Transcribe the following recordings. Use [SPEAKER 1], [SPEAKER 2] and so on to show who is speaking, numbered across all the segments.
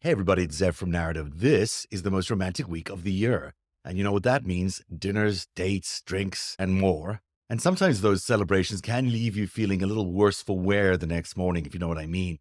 [SPEAKER 1] Hey everybody, it's Zev from Narrative. This is the most romantic week of the year. And you know what that means? Dinners, dates, drinks, and more. And sometimes those celebrations can leave you feeling a little worse for wear the next morning, if you know what I mean.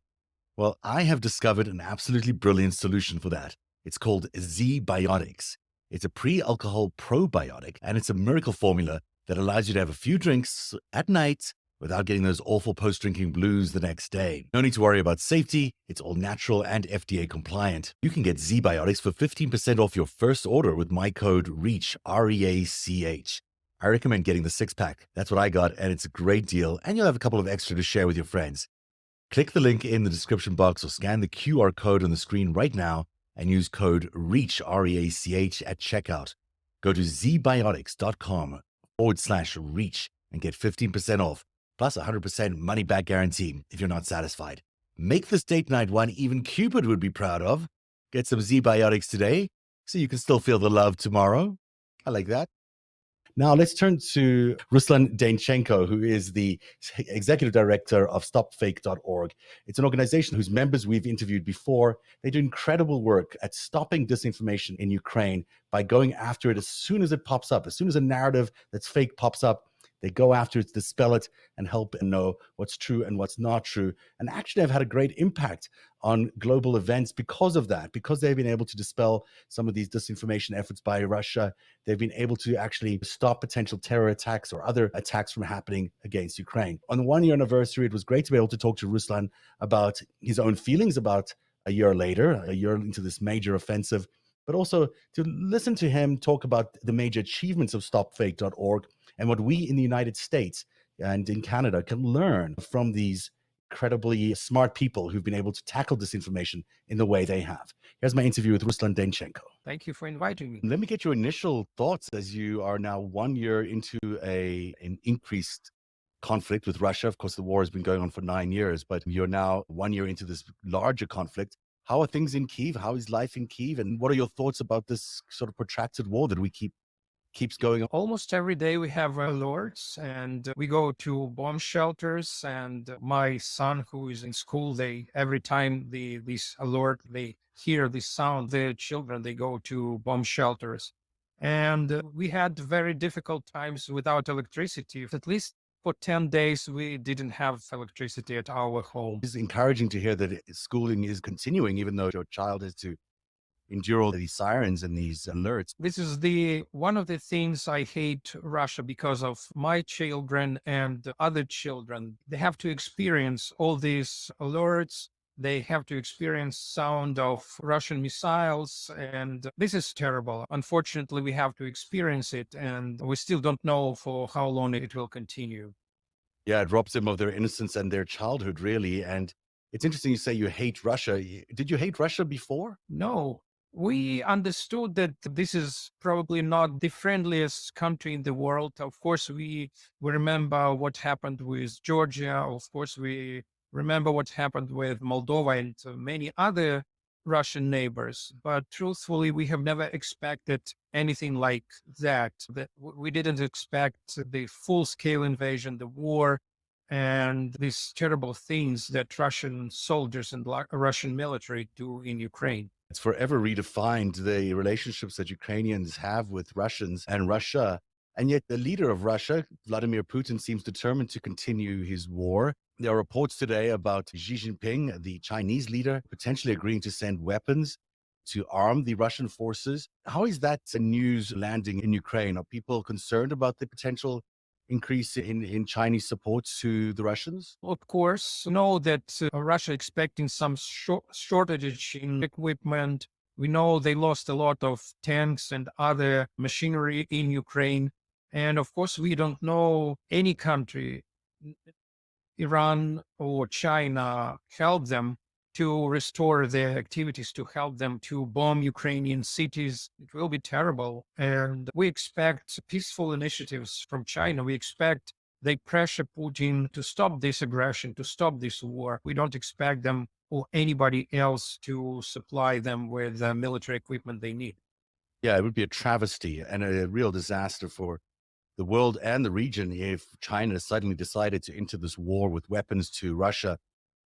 [SPEAKER 1] Well, I have discovered an absolutely brilliant solution for that. It's called Z-Biotics. It's a pre-alcohol probiotic, and it's a miracle formula that allows you to have a few drinks at night without getting those awful post-drinking blues the next day. No need to worry about safety. It's all natural and FDA compliant. You can get Z-Biotics for 15% off your first order with my code REACH, R-E-A-C-H. I recommend getting the six-pack. That's what I got, and it's a great deal, and you'll have a couple of extra to share with your friends. Click the link in the description box or scan the QR code on the screen right now and use code REACH, R-E-A-C-H at checkout. Go to zbiotics.com/reach and get 15% off, plus 100% money back guarantee if you're not satisfied. Make this date night one even Cupid would be proud of. Get some Z-Biotics today so you can still feel the love tomorrow. I like that. Now let's turn to Ruslan Deynychenko, who is the executive director of stopfake.org. It's an organization whose members we've interviewed before. They do incredible work at stopping disinformation in Ukraine by going after it as soon as it pops up. As soon as a narrative that's fake pops up, they go after it, dispel it, and help and know what's true and what's not true. And actually have had a great impact on global events because of that, because they've been able to dispel some of these disinformation efforts by Russia. They've been able to actually stop potential terror attacks or other attacks from happening against Ukraine. On the 1 year anniversary, it was great to be able to talk to Ruslan about his own feelings about a year later, a year into this major offensive, but also to listen to him talk about the major achievements of stopfake.org and what we in the United States and in Canada can learn from these incredibly smart people who've been able to tackle disinformation in the way they have. Here's my interview with Ruslan Deynychenko.
[SPEAKER 2] Thank you for inviting me.
[SPEAKER 1] Let me get your initial thoughts as you are now 1 year into an increased conflict with Russia. Of course, the war has been going on for 9 years, but you're now 1 year into this larger conflict. How are things in Kyiv? How is life in Kyiv? And what are your thoughts about this sort of protracted war that keeps going on?
[SPEAKER 2] Almost every day we have alerts and we go to bomb shelters, and my son who is in school, every time this alert, they hear this sound, the children, they go to bomb shelters. And we had very difficult times without electricity. At least for 10 days, we didn't have electricity at our home.
[SPEAKER 1] It's encouraging to hear that schooling is continuing, even though your child has to endure all these sirens and these alerts.
[SPEAKER 2] This is one of the things I hate Russia because of my children and other children. They have to experience all these alerts. They have to experience sound of Russian missiles, and this is terrible. Unfortunately, we have to experience it, and we still don't know for how long it will continue.
[SPEAKER 1] Yeah, it robs them of their innocence and their childhood, really. And it's interesting you say you hate Russia. Did you hate Russia before?
[SPEAKER 2] No, we understood that this is probably not the friendliest country in the world. Of course, we remember what happened with Georgia. Of course, we remember what happened with Moldova and many other Russian neighbors. But truthfully, we have never expected anything like that. We didn't expect the full-scale invasion, the war, and these terrible things that Russian soldiers and Russian military do in Ukraine.
[SPEAKER 1] It's forever redefined the relationships that Ukrainians have with Russians and Russia. And yet the leader of Russia, Vladimir Putin, seems determined to continue his war. There are reports today about Xi Jinping, the Chinese leader, potentially agreeing to send weapons to arm the Russian forces. How is that news landing in Ukraine? Are people concerned about the potential increase in Chinese support to the Russians?
[SPEAKER 2] Of course, know that Russia expecting some shortage in equipment. We know they lost a lot of tanks and other machinery in Ukraine. And of course, we don't know any country, Iran or China, help them to restore their activities, to help them to bomb Ukrainian cities. It will be terrible. And we expect peaceful initiatives from China. We expect they pressure Putin to stop this aggression, to stop this war. We don't expect them or anybody else to supply them with the military equipment they need.
[SPEAKER 1] Yeah, it would be a travesty and a real disaster for the world and the region if China suddenly decided to enter this war with weapons to Russia.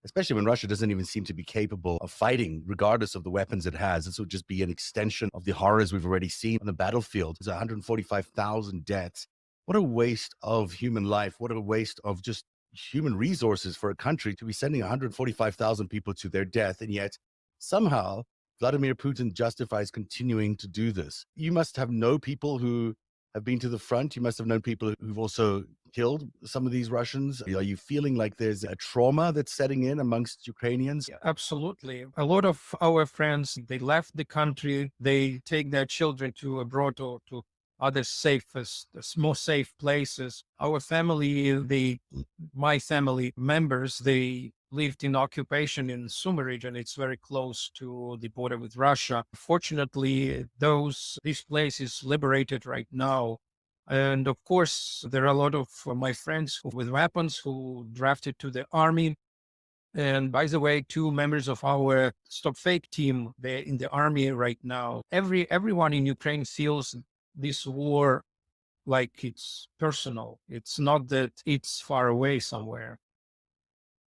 [SPEAKER 1] especially when Russia doesn't even seem to be capable of fighting, regardless of the weapons it has. This would just be an extension of the horrors we've already seen on the battlefield. There's 145,000 deaths. What a waste of human life. What a waste of just human resources for a country to be sending 145,000 people to their death. And yet, somehow, Vladimir Putin justifies continuing to do this. You must have known people who have been to the front. You must have known people who've also killed some of these Russians. Are you feeling like there's a trauma that's setting in amongst Ukrainians?
[SPEAKER 2] Yeah, absolutely. A lot of our friends, they left the country. They take their children to abroad or to other safest, more safe places. Our family, my family members, they lived in occupation in Sumy region. It's very close to the border with Russia. Fortunately, these places liberated right now. And of course, there are a lot of my friends with weapons who drafted to the army. And by the way, two members of our Stop Fake team, they're in the army right now. Everyone in Ukraine feels this war like it's personal. It's not that it's far away somewhere.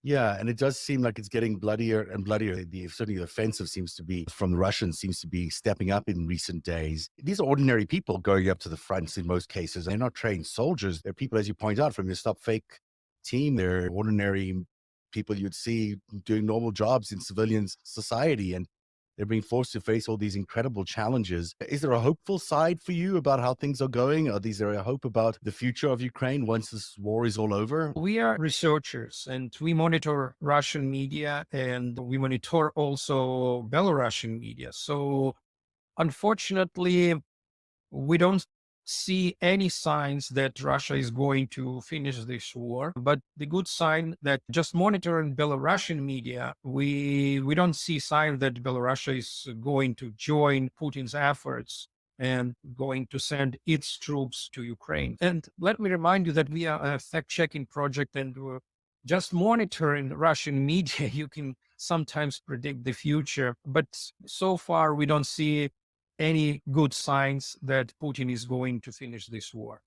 [SPEAKER 1] Yeah, and it does seem like it's getting bloodier and bloodier. Certainly the offensive from the Russians seems to be stepping up in recent days. These are ordinary people going up to the fronts in most cases. They're not trained soldiers. They're people, as you point out, from your Stop Fake team. They're ordinary people you'd see doing normal jobs in civilian society. And they're being forced to face all these incredible challenges. Is there a hopeful side for you about how things are going? Is there a hope about the future of Ukraine once this war is all over?
[SPEAKER 2] We are researchers and we monitor Russian media and we monitor also Belarusian media. So unfortunately, we don't see any signs that Russia is going to finish this war. But the good sign that just monitoring Belarusian media, we don't see sign that Belarus is going to join Putin's efforts and going to send its troops to Ukraine. And let me remind you that we are a fact-checking project and we're just monitoring Russian media. You can sometimes predict the future, but so far we don't see any good signs that Putin is going to finish this war.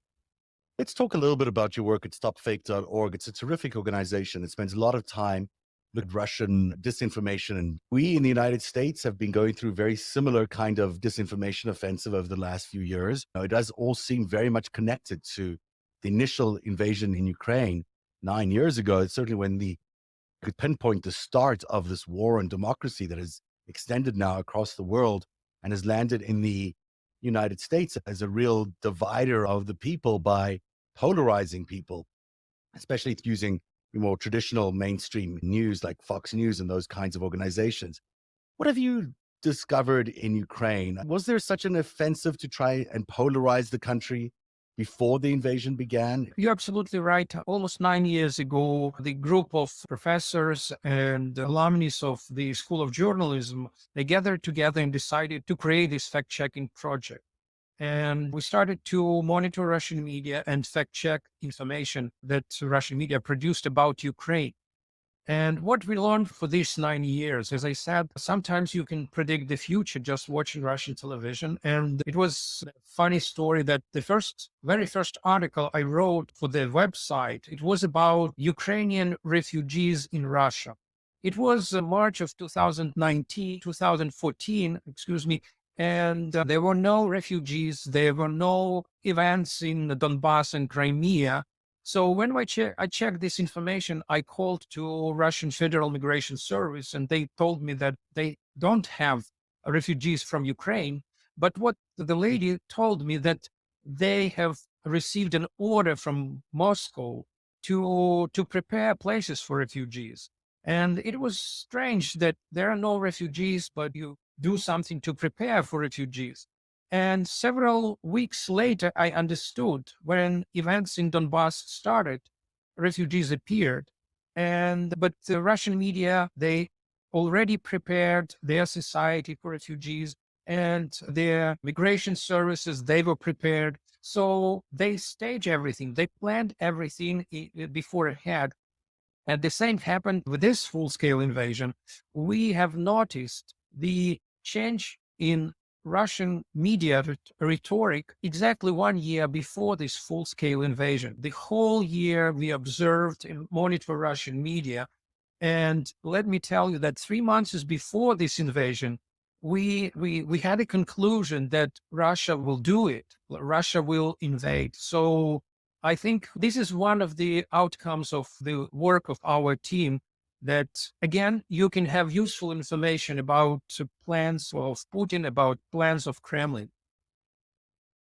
[SPEAKER 1] Let's talk a little bit about your work at stopfake.org. It's a terrific organization. It spends a lot of time looking at Russian disinformation. And we in the United States have been going through very similar kind of disinformation offensive over the last few years. It does all seem very much connected to the initial invasion in Ukraine 9 years ago. It's certainly when you could pinpoint the start of this war on democracy that has extended now across the world and has landed in the United States as a real divider of the people by polarizing people, especially using more traditional mainstream news like Fox News and those kinds of organizations. What have you discovered in Ukraine? Was there such an offensive to try and polarize the country before the invasion began?
[SPEAKER 2] You're absolutely right. Almost 9 years ago, the group of professors and alumni of the School of Journalism, they gathered together and decided to create this fact-checking project. And we started to monitor Russian media and fact-check information that Russian media produced about Ukraine. And what we learned for these 9 years, as I said, sometimes you can predict the future just watching Russian television. And it was a funny story that the very first article I wrote for the website, it was about Ukrainian refugees in Russia. It was March of 2014, excuse me. And there were no refugees. There were no events in the Donbass and Crimea. So when I checked this information, I called to Russian Federal Migration Service, and they told me that they don't have refugees from Ukraine. But what the lady told me that they have received an order from Moscow to prepare places for refugees. And it was strange that there are no refugees, but you do something to prepare for refugees. And several weeks later, I understood when events in Donbass started, refugees appeared. But the Russian media, they already prepared their society for refugees and their migration services, they were prepared. So they staged everything. They planned everything beforehand. And the same happened with this full-scale invasion. We have noticed the change in Russian media rhetoric exactly 1 year before this full-scale invasion. The whole year we observed and monitored Russian media, And let me tell you that 3 months before this invasion, we had a conclusion that Russia will do it. Russia will invade. So I think this is one of the outcomes of the work of our team. That again, you can have useful information about plans of Putin, about plans of Kremlin.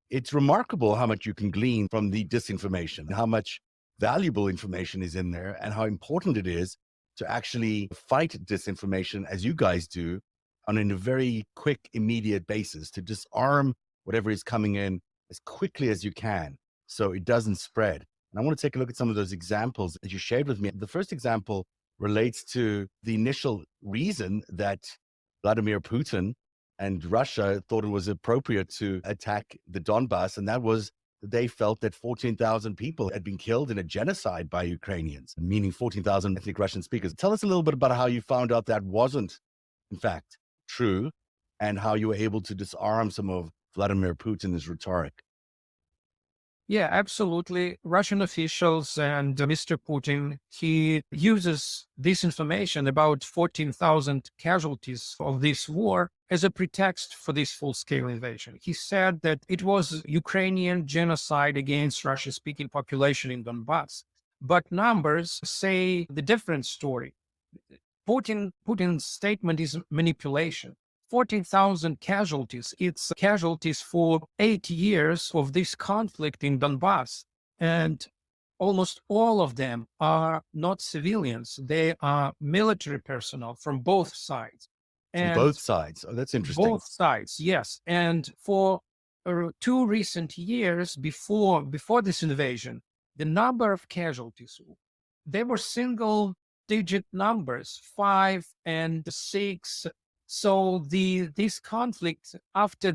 [SPEAKER 1] It's remarkable how much you can glean from the disinformation, how much valuable information is in there, and how important it is to actually fight disinformation as you guys do on a very quick, immediate basis to disarm whatever is coming in as quickly as you can so it doesn't spread. And I want to take a look at some of those examples that you shared with me. The first example relates to the initial reason that Vladimir Putin and Russia thought it was appropriate to attack the Donbass, and that was that they felt that 14,000 people had been killed in a genocide by Ukrainians, meaning 14,000 ethnic Russian speakers. Tell us a little bit about how you found out that wasn't, in fact, true, and how you were able to disarm some of Vladimir Putin's rhetoric.
[SPEAKER 2] Yeah, absolutely. Russian officials and Mr. Putin, he uses this information about 14,000 casualties of this war as a pretext for this full-scale invasion. He said that it was Ukrainian genocide against Russian-speaking population in Donbass. But numbers say the different story. Putin's statement is manipulation. 14,000 casualties. It's casualties for 8 years of this conflict in Donbass. And almost all of them are not civilians. They are military personnel from both sides.
[SPEAKER 1] From
[SPEAKER 2] And
[SPEAKER 1] both sides. Oh, that's interesting.
[SPEAKER 2] both sides, yes. And for 2 recent years before this invasion, the number of casualties, they were single digit numbers, 5 and 6. So this conflict after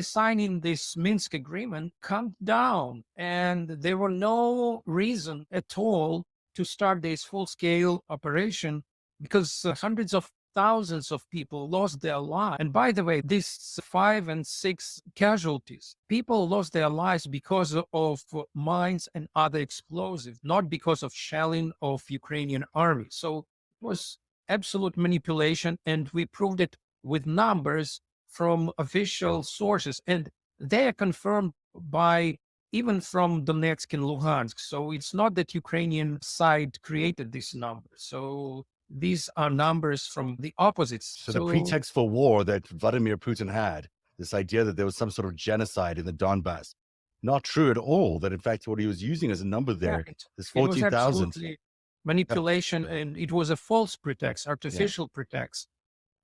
[SPEAKER 2] signing this Minsk agreement calmed down, and there were no reason at all to start this full scale operation because hundreds of thousands of people lost their lives. And by the way, these 5 and 6 casualties, people lost their lives because of mines and other explosives, not because of shelling of Ukrainian army. So it was absolute manipulation, and we proved it with numbers from official sources, and they are confirmed by even from Donetsk and Luhansk. So it's not that Ukrainian side created these numbers. So these are numbers from the opposites.
[SPEAKER 1] So the pretext for war that Vladimir Putin had, this idea that there was some sort of genocide in the Donbass, not true at all. That in fact, what he was using as a number there, this 14,000.
[SPEAKER 2] Manipulation, and it was a false pretext, artificial pretext.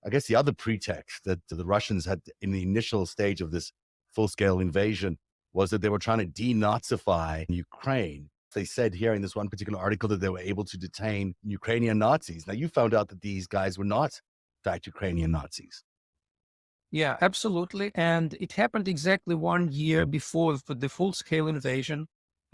[SPEAKER 1] I guess the other pretext that the Russians had in the initial stage of this full-scale invasion was that they were trying to denazify Ukraine. They said here in this one particular article that they were able to detain Ukrainian Nazis. Now, you found out that these guys were not, in fact, Ukrainian Nazis.
[SPEAKER 2] Yeah, absolutely. And it happened exactly 1 year before the full-scale invasion.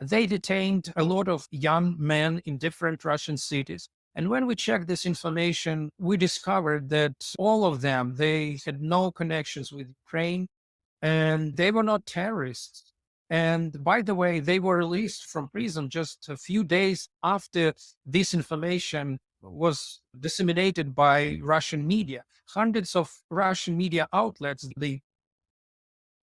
[SPEAKER 2] They detained a lot of young men in different Russian cities. And when we checked this information, we discovered that all of them, they had no connections with Ukraine, and they were not terrorists. And by the way, they were released from prison just a few days after this information was disseminated by Russian media. Hundreds of Russian media outlets, they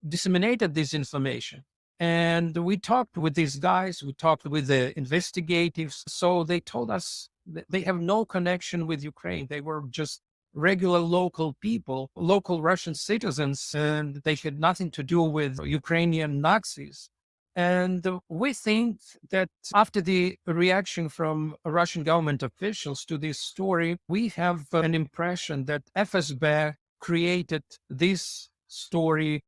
[SPEAKER 2] disseminated this information. And we talked with these guys, we talked with the investigators. So they told us that they have no connection with Ukraine. They were just regular local people, local Russian citizens, and they had nothing to do with Ukrainian Nazis. And we think that after the reaction from Russian government officials to this story, we have an impression that FSB created this story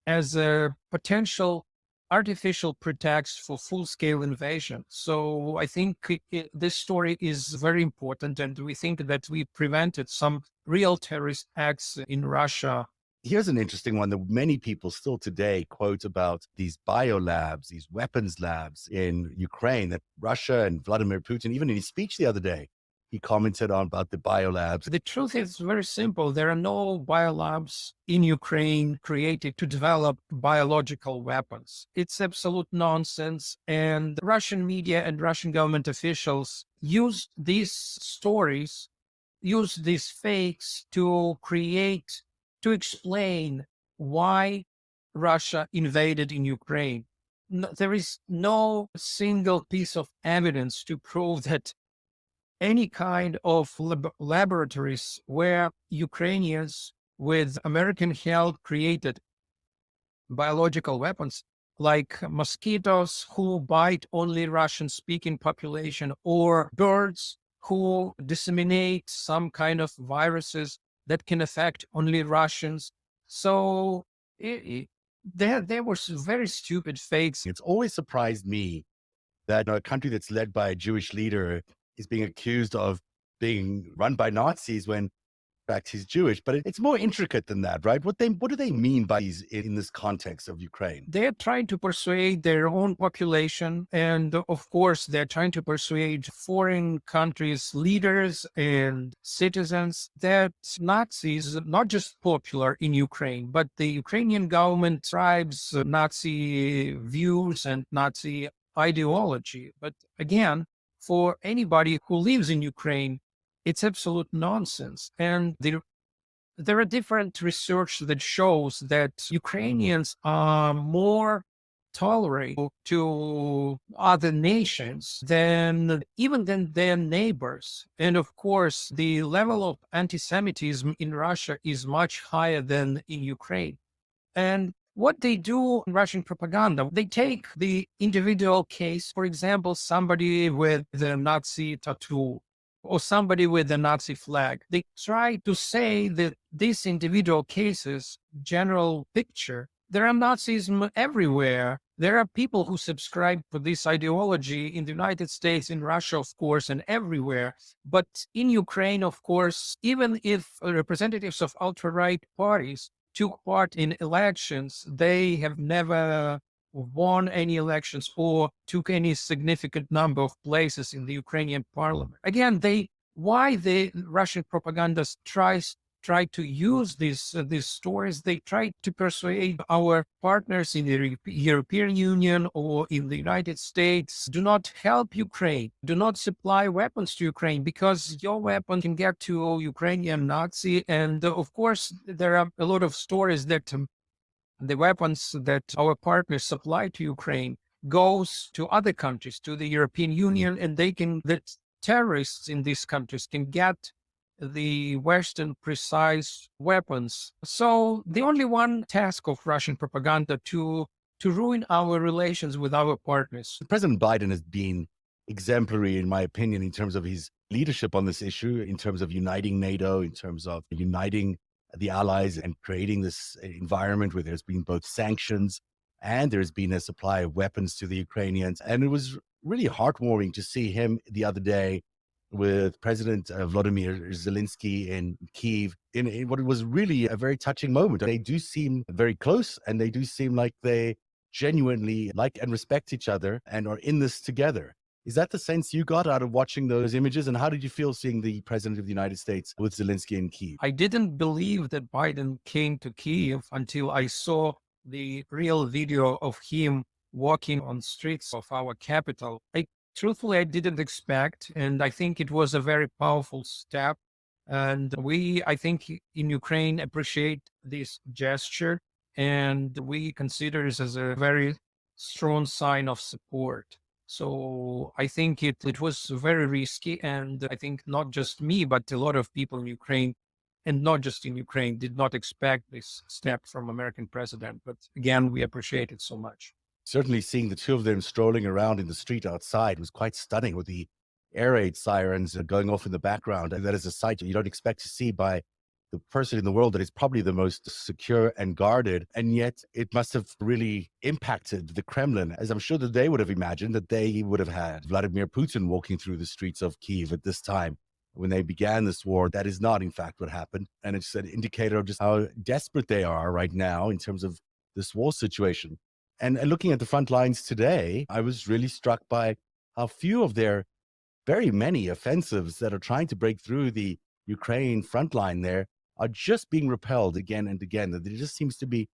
[SPEAKER 2] as a potential artificial pretext for full-scale invasion. So I think this story is very important, and we think that we prevented some real terrorist acts in Russia.
[SPEAKER 1] Here's an interesting one that many people still today quote about these biolabs, these weapons labs in Ukraine that Russia and Vladimir Putin, even in his speech the other day, he commented on about the biolabs.
[SPEAKER 2] The truth is very simple. There are no biolabs in Ukraine created to develop biological weapons. It's absolute nonsense. And Russian media and Russian government officials use these stories, use these fakes to explain why Russia invaded in Ukraine. There is no single piece of evidence to prove that any kind of laboratories where Ukrainians with American help created biological weapons like mosquitoes who bite only Russian speaking population, or birds who disseminate some kind of viruses that can affect only Russians. So there were some very stupid fakes.
[SPEAKER 1] It's always surprised me that a country that's led by a Jewish leader is being accused of being run by Nazis when in fact he's Jewish. But it's more intricate than that, right? What do they mean by these in this context of Ukraine?
[SPEAKER 2] They're trying to persuade their own population. And of course, they're trying to persuade foreign countries' leaders and citizens that Nazis are not just popular in Ukraine, but the Ukrainian government tribes Nazi views and Nazi ideology. But again, for anybody who lives in Ukraine, it's absolute nonsense. And there are different research that shows that Ukrainians are more tolerant to other nations than their neighbors. And of course, the level of anti-Semitism in Russia is much higher than in Ukraine. And what they do in Russian propaganda, they take the individual case, for example, somebody with the Nazi tattoo or somebody with the Nazi flag. They try to say that these individual cases, general picture, there are Nazism everywhere. There are people who subscribe to this ideology in the United States, in Russia, of course, and everywhere. But in Ukraine, of course, even if representatives of alt-right parties took part in elections, they have never won any elections or took any significant number of places in the Ukrainian parliament. Again, why the Russian propaganda try to use these stories? They try to persuade our partners in the European Union or in the United States, do not help Ukraine, do not supply weapons to Ukraine, because your weapon can get to Ukrainian Nazi. And of course, there are a lot of stories that the weapons that our partners supply to Ukraine goes to other countries, to the European Union, and that terrorists in these countries can get the Western precise weapons. So the only one task of Russian propaganda to ruin our relations with our partners.
[SPEAKER 1] President Biden has been exemplary, in my opinion, in terms of his leadership on this issue, in terms of uniting NATO, in terms of uniting the allies and creating this environment where there's been both sanctions and there's been a supply of weapons to the Ukrainians. And it was really heartwarming to see him the other day with President Volodymyr Zelensky in Kyiv in what was really a very touching moment. They do seem very close, and they do seem like they genuinely like and respect each other and are in this together. Is that the sense you got out of watching those images? And how did you feel seeing the president of the United States with Zelensky in Kyiv?
[SPEAKER 2] I didn't believe that Biden came to Kyiv until I saw the real video of him walking on streets of our capital. Truthfully, I didn't expect, and I think it was a very powerful step. And I think in Ukraine appreciate this gesture, and we consider this as a very strong sign of support. So I think it was very risky. And I think not just me, but a lot of people in Ukraine, and not just in Ukraine, did not expect this step from American president. But again, we appreciate it so much.
[SPEAKER 1] Certainly seeing the two of them strolling around in the street outside was quite stunning, with the air raid sirens going off in the background. And that is a sight you don't expect to see by the person in the world that is probably the most secure and guarded. And yet it must have really impacted the Kremlin, as I'm sure that they would have imagined that they would have had Vladimir Putin walking through the streets of Kyiv at this time when they began this war. That is not, in fact, what happened. And it's an indicator of just how desperate they are right now in terms of this war situation. And looking at the front lines today, I was really struck by how few of their very many offensives that are trying to break through the Ukraine front line there are just being repelled again and again. There just seems to be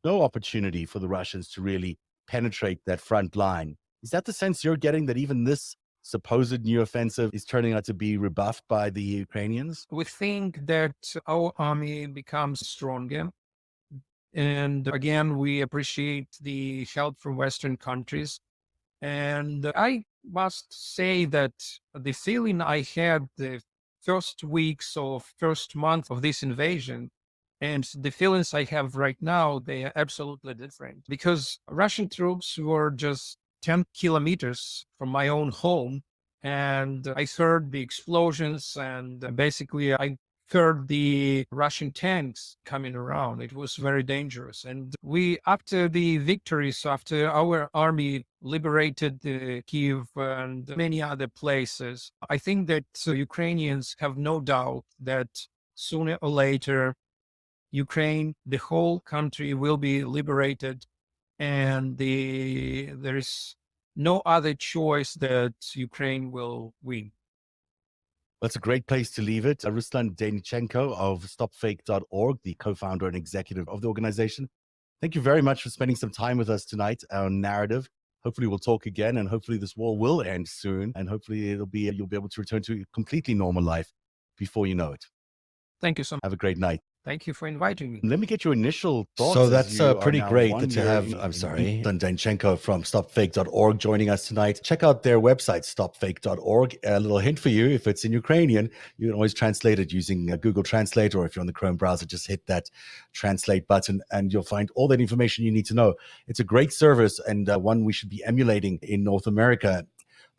[SPEAKER 1] no opportunity for the Russians to really penetrate that front line. Is that the sense you're getting, that even this supposed new offensive is turning out to be rebuffed by the Ukrainians?
[SPEAKER 2] We think that our army becomes stronger. And again, we appreciate the help from Western countries. And I must say that the feeling I had the first weeks or first month of this invasion and the feelings I have right now, they are absolutely different, because Russian troops were just 10 kilometers from my own home. And I heard the explosions, and basically I heard the Russian tanks coming around. It was very dangerous. And we, after the victories, after our army liberated Kyiv and many other places, I think that Ukrainians have no doubt that sooner or later, Ukraine, the whole country, will be liberated, and there is no other choice that Ukraine will win.
[SPEAKER 1] That's a great place to leave it. Ruslan Deynychenko of stopfake.org, the co-founder and executive of the organization. Thank you very much for spending some time with us tonight on Narrative. Hopefully we'll talk again, and hopefully this war will end soon, and hopefully you'll be able to return to a completely normal life before you know it.
[SPEAKER 2] Thank you so much.
[SPEAKER 1] Have a great night.
[SPEAKER 2] Thank you for inviting me.
[SPEAKER 1] Let me get your initial thoughts.
[SPEAKER 3] So
[SPEAKER 1] as
[SPEAKER 3] that's
[SPEAKER 1] you are
[SPEAKER 3] pretty
[SPEAKER 1] now
[SPEAKER 3] great
[SPEAKER 1] 1
[SPEAKER 3] that you
[SPEAKER 1] year
[SPEAKER 3] have,
[SPEAKER 1] in-
[SPEAKER 3] I'm sorry.
[SPEAKER 1] Ruslan Deynychenko from stopfake.org joining us tonight. Check out their website, stopfake.org. A little hint for you: if it's in Ukrainian, you can always translate it using Google Translate, or if you're on the Chrome browser, just hit that translate button and you'll find all that information you need to know. It's a great service, and one we should be emulating in North America.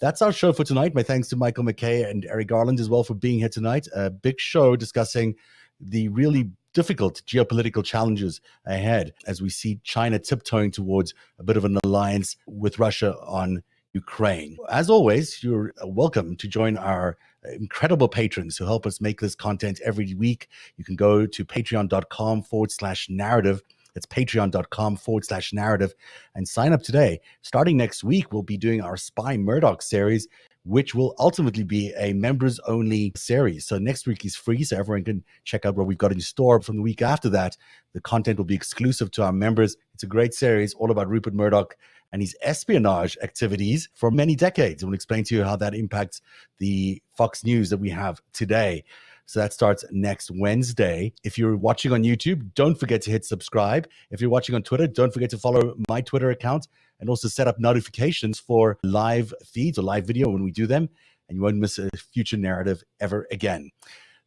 [SPEAKER 1] That's our show for tonight. My thanks to Michael McKay and Eric Garland as well for being here tonight. A big show discussing the really difficult geopolitical challenges ahead as we see China tiptoeing towards a bit of an alliance with Russia on Ukraine. As always, you're welcome to join our incredible patrons who help us make this content every week. You can go to patreon.com/narrative. That's patreon.com/narrative and sign up today. Starting next week, we'll be doing our Spy Murdoch series, which will ultimately be a members only series. So next week is free, so everyone can check out what we've got in store. From the week after that, the content will be exclusive to our members. It's a great series all about Rupert Murdoch and his espionage activities for many decades. And we'll explain to you how that impacts the Fox News that we have today. So that starts next Wednesday. If you're watching on YouTube, don't forget to hit subscribe. If you're watching on Twitter, don't forget to follow my Twitter account, and also set up notifications for live feeds or live video when we do them, and you won't miss a future narrative ever again.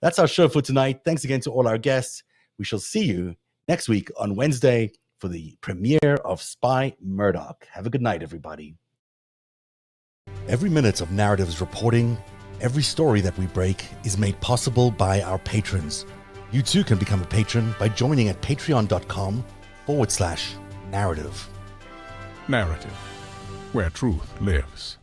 [SPEAKER 1] That's our show for tonight. Thanks again to all our guests. We shall see you next week on Wednesday for the premiere of Spy Murdoch. Have a good night, everybody. Every minute of Narrative's reporting, every story that we break is made possible by our patrons. You too can become a patron by joining at patreon.com/narrative.
[SPEAKER 4] Narrative, where truth lives.